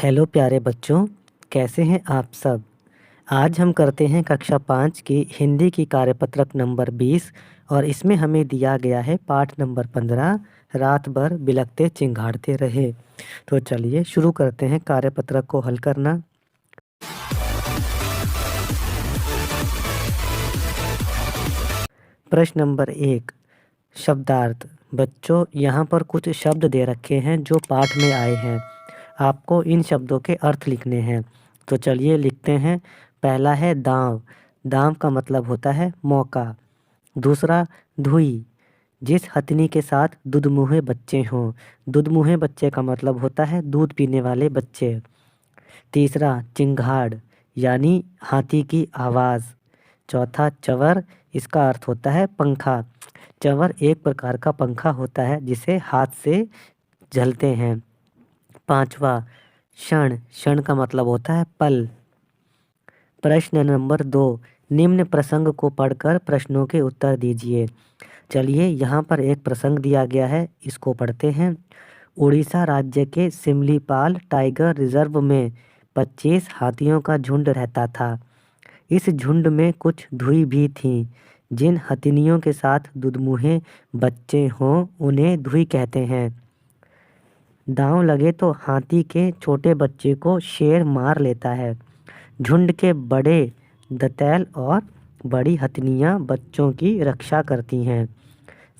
Hello प्यारे बच्चों, कैसे हैं आप सब। आज हम करते हैं कक्षा 5 की हिंदी की कार्यपत्रक नंबर 20 और इसमें हमें दिया गया है पाठ नंबर 15 रात भर बिलखते चिंघाड़ते रहे। तो चलिए शुरू करते हैं कार्यपत्रक को हल करना। प्रश्न नंबर 1, शब्दार्थ। बच्चों यहाँ पर कुछ शब्द दे रखे हैं जो पाठ में आए हैं। आपको इन शब्दों के अर्थ लिखने हैं। तो चलिए लिखते हैं। पहला है दांव। दांव का मतलब होता है मौका। दूसरा धुई, जिस हथनी के साथ दुधमुहे बच्चे हों। दुधमुहे बच्चे का मतलब होता है दूध पीने वाले बच्चे। तीसरा चिंगाड़, यानी हाथी की आवाज़। चौथा चवर, इसका अर्थ होता है पंखा। चवर एक प्रकार का पंखा होता है जिसे हाथ से झलते हैं। पांचवा क्षण। क्षण का मतलब होता है पल। प्रश्न नंबर 2, निम्न प्रसंग को पढ़कर प्रश्नों के उत्तर दीजिए। चलिए यहाँ पर एक प्रसंग दिया गया है, इसको पढ़ते हैं। उड़ीसा राज्य के सिमलीपाल टाइगर रिजर्व में 25 हाथियों का झुंड रहता था। इस झुंड में कुछ धुई भी थीं। जिन हथिनियों के साथ दुधमुहे बच्चे हों उन्हें धुई कहते हैं। दांव लगे तो हाथी के छोटे बच्चे को शेर मार लेता है। झुंड के बड़े दंतैल और बड़ी हथनियाँ बच्चों की रक्षा करती हैं।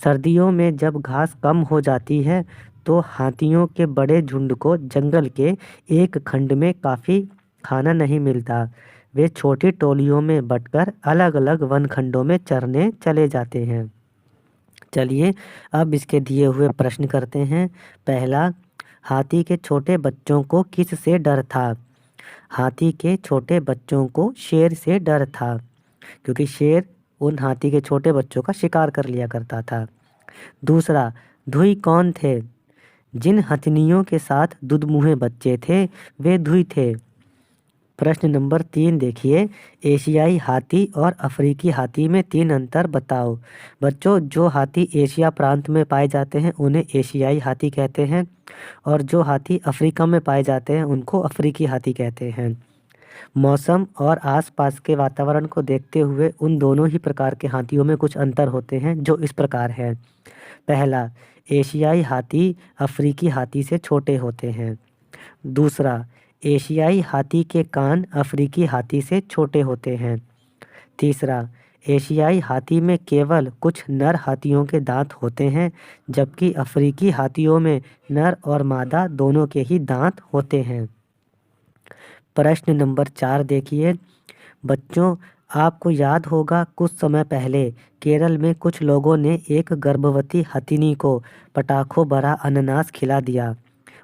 सर्दियों में जब घास कम हो जाती है तो हाथियों के बड़े झुंड को जंगल के एक खंड में काफ़ी खाना नहीं मिलता। वे छोटी टोलियों में बंटकर अलग अलग वन खंडों में चरने चले जाते हैं। चलिए अब इसके दिए हुए प्रश्न करते हैं। पहला, हाथी के छोटे बच्चों को किस से डर था। हाथी के छोटे बच्चों को शेर से डर था, क्योंकि शेर उन हाथी के छोटे बच्चों का शिकार कर लिया करता था। दूसरा, धुई कौन थे। जिन हथनियों के साथ दुधमुहे बच्चे थे वे धुई थे। प्रश्न नंबर 3 देखिए। एशियाई हाथी और अफ्रीकी हाथी में 3 अंतर बताओ। बच्चों, जो हाथी एशिया प्रांत में पाए जाते हैं उन्हें एशियाई हाथी कहते हैं, और जो हाथी अफ्रीका में पाए जाते हैं उनको अफ्रीकी हाथी कहते हैं। मौसम और आसपास के वातावरण को देखते हुए उन दोनों ही प्रकार के हाथियों में कुछ अंतर होते हैं जो इस प्रकार है। पहला, एशियाई हाथी अफ्रीकी हाथी से छोटे होते हैं। दूसरा, एशियाई हाथी के कान अफ्रीकी हाथी से छोटे होते हैं। तीसरा, एशियाई हाथी में केवल कुछ नर हाथियों के दांत होते हैं, जबकि अफ्रीकी हाथियों में नर और मादा दोनों के ही दांत होते हैं। प्रश्न नंबर 4 देखिए। बच्चों, आपको याद होगा कुछ समय पहले केरल में कुछ लोगों ने एक गर्भवती हथिनी को पटाखों भरा अनानास खिला दिया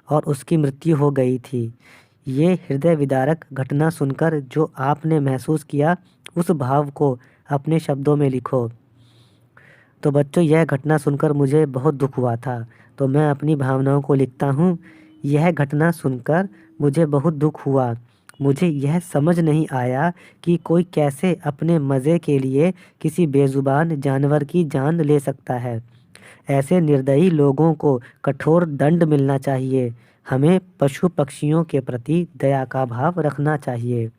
और उसकी मृत्यु हो गई थी। ये हृदय विदारक घटना सुनकर जो आपने महसूस किया उस भाव को अपने शब्दों में लिखो। तो बच्चों, यह घटना सुनकर मुझे बहुत दुख हुआ था, तो मैं अपनी भावनाओं को लिखता हूँ। यह घटना सुनकर मुझे बहुत दुख हुआ। मुझे यह समझ नहीं आया कि कोई कैसे अपने मज़े के लिए किसी बेजुबान जानवर की जान ले सकता है। ऐसे निर्दयी लोगों को कठोर दंड मिलना चाहिए। हमें पशु पक्षियों के प्रति दया का भाव रखना चाहिए।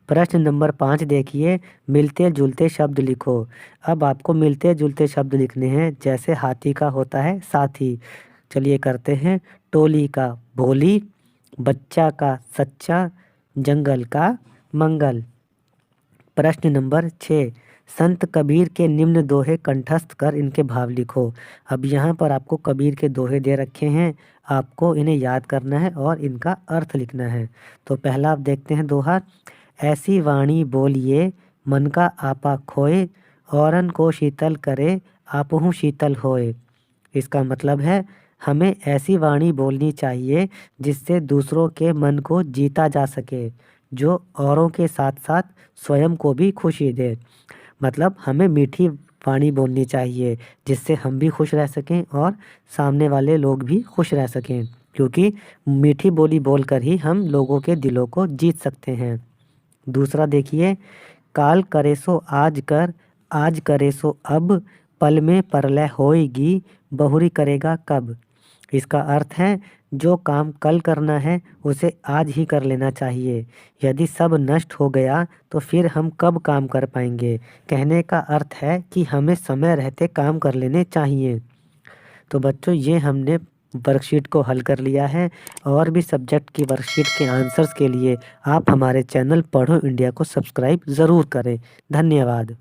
प्रश्न नंबर 5 देखिए। मिलते जुलते शब्द लिखो। अब आपको मिलते जुलते शब्द लिखने हैं। जैसे हाथी का होता है साथी। चलिए करते हैं। टोली का भोली, बच्चा का सच्चा, जंगल का मंगल। प्रश्न नंबर 6, संत कबीर के निम्न दोहे कंठस्थ कर इनके भाव लिखो। अब यहाँ पर आपको कबीर के दोहे दे रखे हैं, आपको इन्हें याद करना है और इनका अर्थ लिखना है। तो पहला आप देखते हैं दोहा। ऐसी वाणी बोलिए मन का आपा खोए, औरन को शीतल करे आपहु शीतल होए। इसका मतलब है हमें ऐसी वाणी बोलनी चाहिए जिससे दूसरों के मन को जीता जा सके, जो औरों के साथ साथ स्वयं को भी खुशी दे। मतलब हमें मीठी वाणी बोलनी चाहिए जिससे हम भी खुश रह सकें और सामने वाले लोग भी खुश रह सकें, क्योंकि मीठी बोली बोलकर ही हम लोगों के दिलों को जीत सकते हैं। दूसरा देखिए। काल करे सो आज करे सो अब, पल में परलय होएगी बहुरी करेगा कब। इसका अर्थ है जो काम कल करना है उसे आज ही कर लेना चाहिए। यदि सब नष्ट हो गया तो फिर हम कब काम कर पाएंगे। कहने का अर्थ है कि हमें समय रहते काम कर लेने चाहिए। तो बच्चों ये हमने वर्कशीट को हल कर लिया है। और भी सब्जेक्ट की वर्कशीट के आंसर्स के लिए आप हमारे चैनल पढ़ो इंडिया को सब्सक्राइब ज़रूर करें। धन्यवाद।